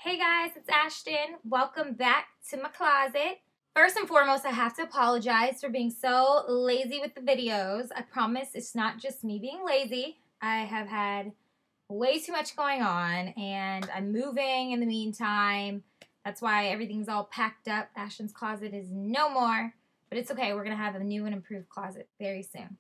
Hey guys, it's Ashton. Welcome back to my closet. First and foremost, I have to apologize for being so lazy with the videos. I promise it's not just me being lazy. I have had way too much going on and I'm moving in the meantime. That's why everything's all packed up. Ashton's closet is no more, but it's okay. We're going to have a new and improved closet very soon.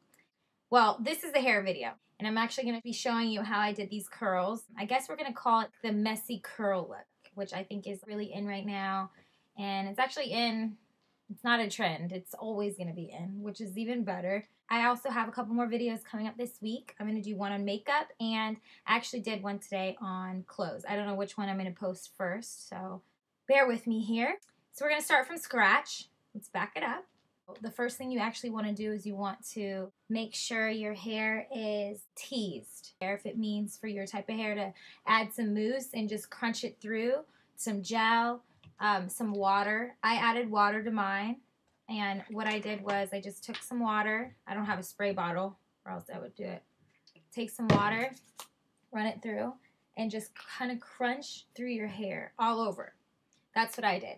Well, this is the hair video, and I'm actually going to be showing you how I did these curls. I guess we're going to call it the messy curl look, which I think is really in right now. And it's actually in, it's not a trend. It's always going to be in, which is even better. I also have a couple more videos coming up this week. I'm going to do one on makeup, and I actually did one today on clothes. I don't know which one I'm going to post first, so bear with me here. So we're going to start from scratch. Let's back it up. The first thing you actually want to do is you want to make sure your hair is teased. If it means for your type of hair to add some mousse and just crunch it through, some gel, some water. I added water to mine, and what I did was I just took some water. I don't have a spray bottle or else I would do it. Take some water, run it through, and just kind of crunch through your hair all over. That's what I did.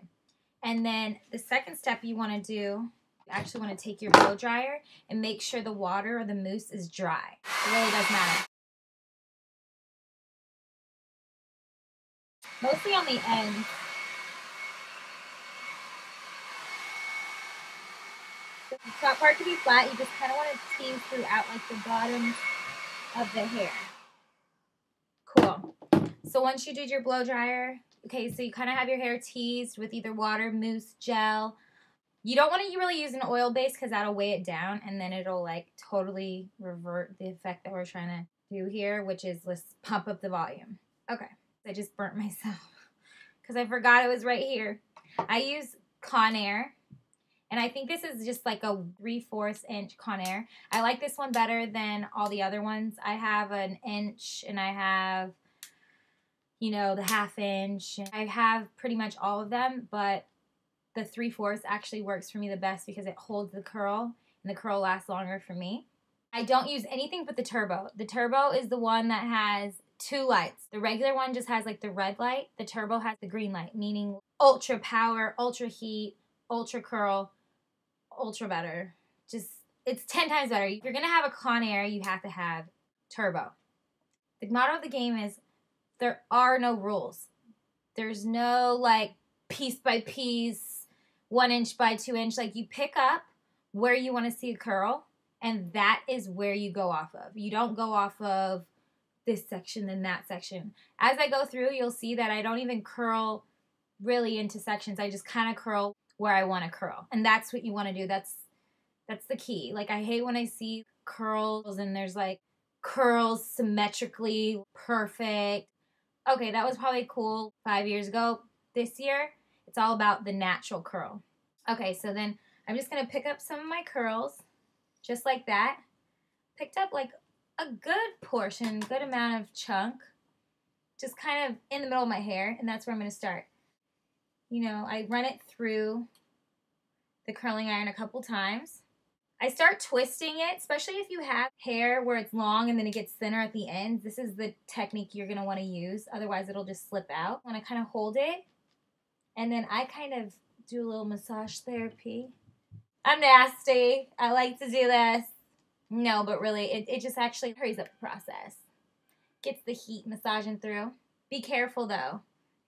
And then the second step you want to do, you actually want to take your blow dryer and make sure the water or the mousse is dry. It really does matter. Mostly on the end. The top part to be flat, you just kind of want to tease throughout like the bottom of the hair. Cool. So once you did your blow dryer, okay, so you kind of have your hair teased with either water, mousse, gel. You don't want to really use an oil base because that'll weigh it down and then it'll like totally revert the effect that we're trying to do here, which is let's pump up the volume. Okay, I just burnt myself because I forgot it was right here. I use Conair, and I think this is just like a 3/4 inch Conair. I like this one better than all the other ones. I have an inch and I have, you know, the 1/2 inch. I have pretty much all of them, but the 3/4 actually works for me the best because it holds the curl and the curl lasts longer for me. I don't use anything but the turbo. The turbo is the one that has 2 lights. The regular one just has like the red light. The turbo has the green light, meaning ultra power, ultra heat, ultra curl, ultra better. Just, it's 10 times better. If you're going to have a Conair, you have to have turbo. The motto of the game is there are no rules. There's no like piece by piece, 1 inch by 2 inch. Like you pick up where you want to see a curl, and that is where you go off of. You don't go off of this section then that section. As I go through, you'll see that I don't even curl really into sections. I just kind of curl where I want to curl. And that's what you want to do. That's the key. Like I hate when I see curls and there's like curls symmetrically perfect. Okay, that was probably cool 5 years ago. This year, it's all about the natural curl. Okay, so then I'm just going to pick up some of my curls, just like that. Picked up like a good portion, good amount of chunk, just kind of in the middle of my hair, and that's where I'm going to start. You know, I run it through the curling iron a couple times. I start twisting it, especially if you have hair where it's long and then it gets thinner at the ends. This is the technique you're going to want to use. Otherwise, it'll just slip out. I want to kind of hold it, and then I kind of do a little massage therapy. I'm nasty. I like to do this. No, but really, it just actually hurries up the process. Gets the heat massaging through. Be careful, though,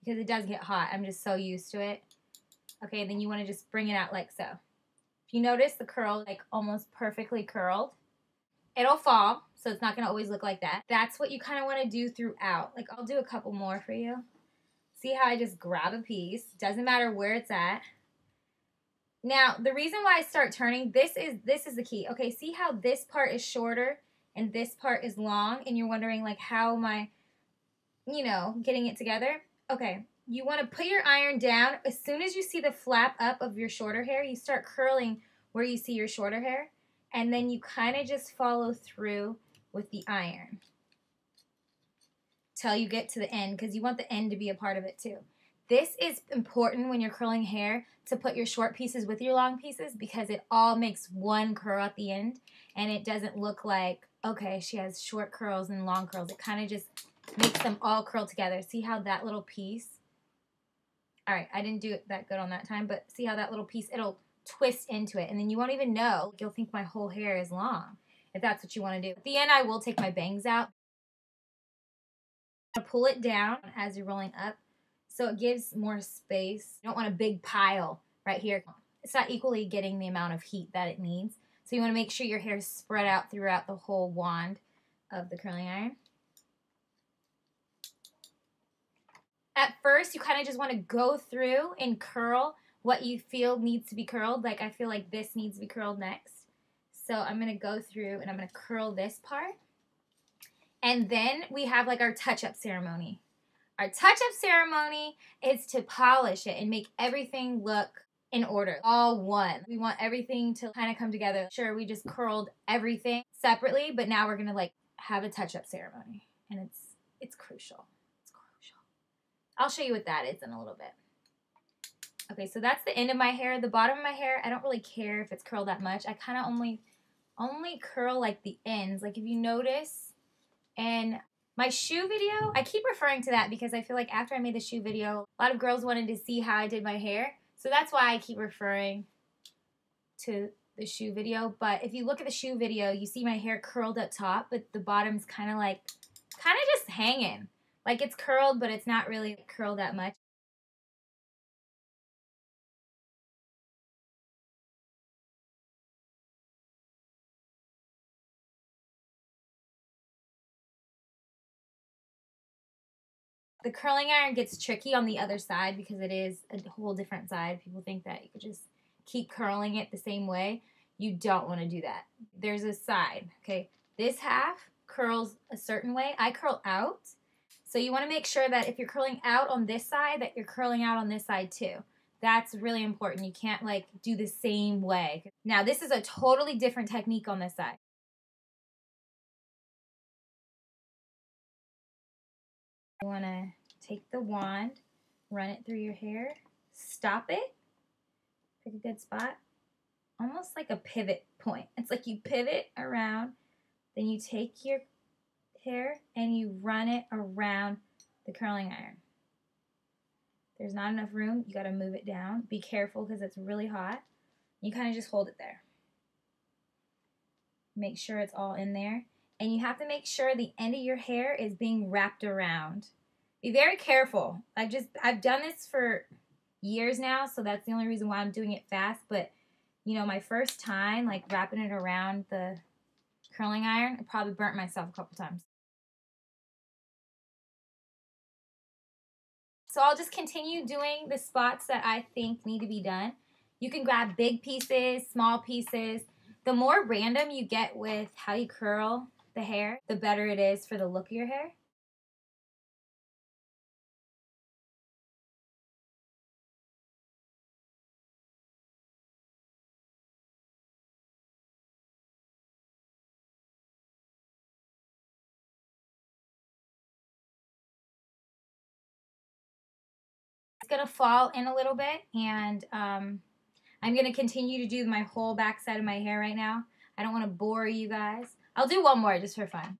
because it does get hot. I'm just so used to it. Okay, then you want to just bring it out like so. If you notice the curl, like almost perfectly curled, it'll fall, so it's not going to always look like that. That's what you kind of want to do throughout. Like, I'll do a couple more for you. See how I just grab a piece. Doesn't matter where it's at. Now, the reason why I start turning, this is the key. Okay, see how this part is shorter and this part is long, and you're wondering, like, how am I, you know, getting it together? Okay, you want to put your iron down. As soon as you see the flap up of your shorter hair, you start curling where you see your shorter hair, and then you kind of just follow through with the iron till you get to the end, because you want the end to be a part of it too. This is important when you're curling hair, to put your short pieces with your long pieces, because it all makes one curl at the end, and it doesn't look like, okay, she has short curls and long curls. It kind of just makes them all curl together. See how that little piece All right, I didn't do it that good on that time, but see how that little piece, it'll twist into it, and then you won't even know. You'll think my whole hair is long, if that's what you want to do. At the end, I will take my bangs out. Pull it down as you're rolling up, so it gives more space. You don't want a big pile right here. It's not equally getting the amount of heat that it needs. So you want to make sure your hair is spread out throughout the whole wand of the curling iron. At first, you kind of just want to go through and curl what you feel needs to be curled. Like I feel like this needs to be curled next. So I'm going to go through and I'm going to curl this part. And then we have like our touch-up ceremony. Our touch-up ceremony is to polish it and make everything look in order, all one. We want everything to kind of come together. Sure, we just curled everything separately, but now we're going to like have a touch-up ceremony. And it's crucial. I'll show you what that is in a little bit. Okay, so that's the end of my hair. The bottom of my hair, I don't really care if it's curled that much. I kind of only curl like the ends. Like if you notice in my shoe video, I keep referring to that because I feel like after I made the shoe video, a lot of girls wanted to see how I did my hair. So that's why I keep referring to the shoe video. But if you look at the shoe video, you see my hair curled up top, but the bottom's kind of just hanging. Like it's curled, but it's not really curled that much. The curling iron gets tricky on the other side because it is a whole different side. People think that you could just keep curling it the same way. You don't want to do that. There's a side, okay? This half curls a certain way. I curl out. So you want to make sure that if you're curling out on this side, that you're curling out on this side too. That's really important. You can't like do the same way. Now this is a totally different technique on this side. You want to take the wand, run it through your hair, stop it, pick a good spot, almost like a pivot point. It's like you pivot around, then you take your hair and you run it around the curling iron. There's not enough room, you got to move it down. Be careful because it's really hot. You kind of just hold it there. Make sure it's all in there. And you have to make sure the end of your hair is being wrapped around. Be very careful. I've done this for years now, so that's the only reason why I'm doing it fast. But, you know, my first time, like wrapping it around the curling iron, I probably burnt myself a couple times. So I'll just continue doing the spots that I think need to be done. You can grab big pieces, small pieces. The more random you get with how you curl the hair, the better it is for the look of your hair. It's going to fall in a little bit, and I'm going to continue to do my whole back side of my hair right now. I don't want to bore you guys. I'll do one more just for fun.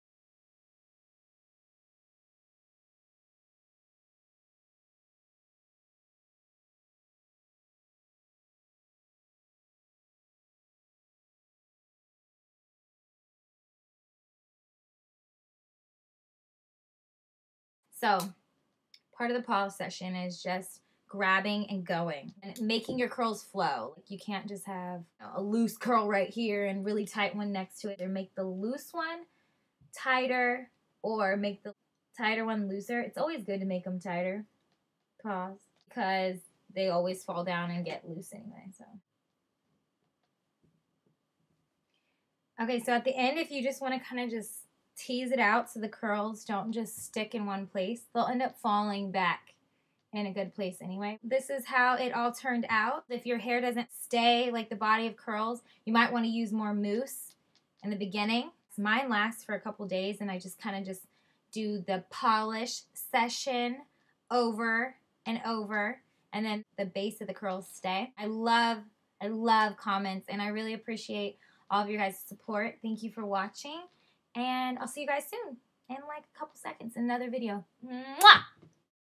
So, part of the polish session is just grabbing and going and making your curls flow. Like you can't just have a loose curl right here and really tight one next to it, or make the loose one tighter or make the tighter one looser. It's always good to make them tighter. Pause. Because they always fall down and get loose anyway. So okay, so at the end, if you just want to kind of just tease it out so the curls don't just stick in one place, they'll end up falling back in a good place anyway. This is how it all turned out. If your hair doesn't stay like the body of curls, you might want to use more mousse in the beginning. Mine lasts for a couple days, and I just kind of just do the polish session over and over, and then the base of the curls stay. I love comments, and I really appreciate all of your guys' support. Thank you for watching, and I'll see you guys soon in like a couple seconds in another video. Mwah!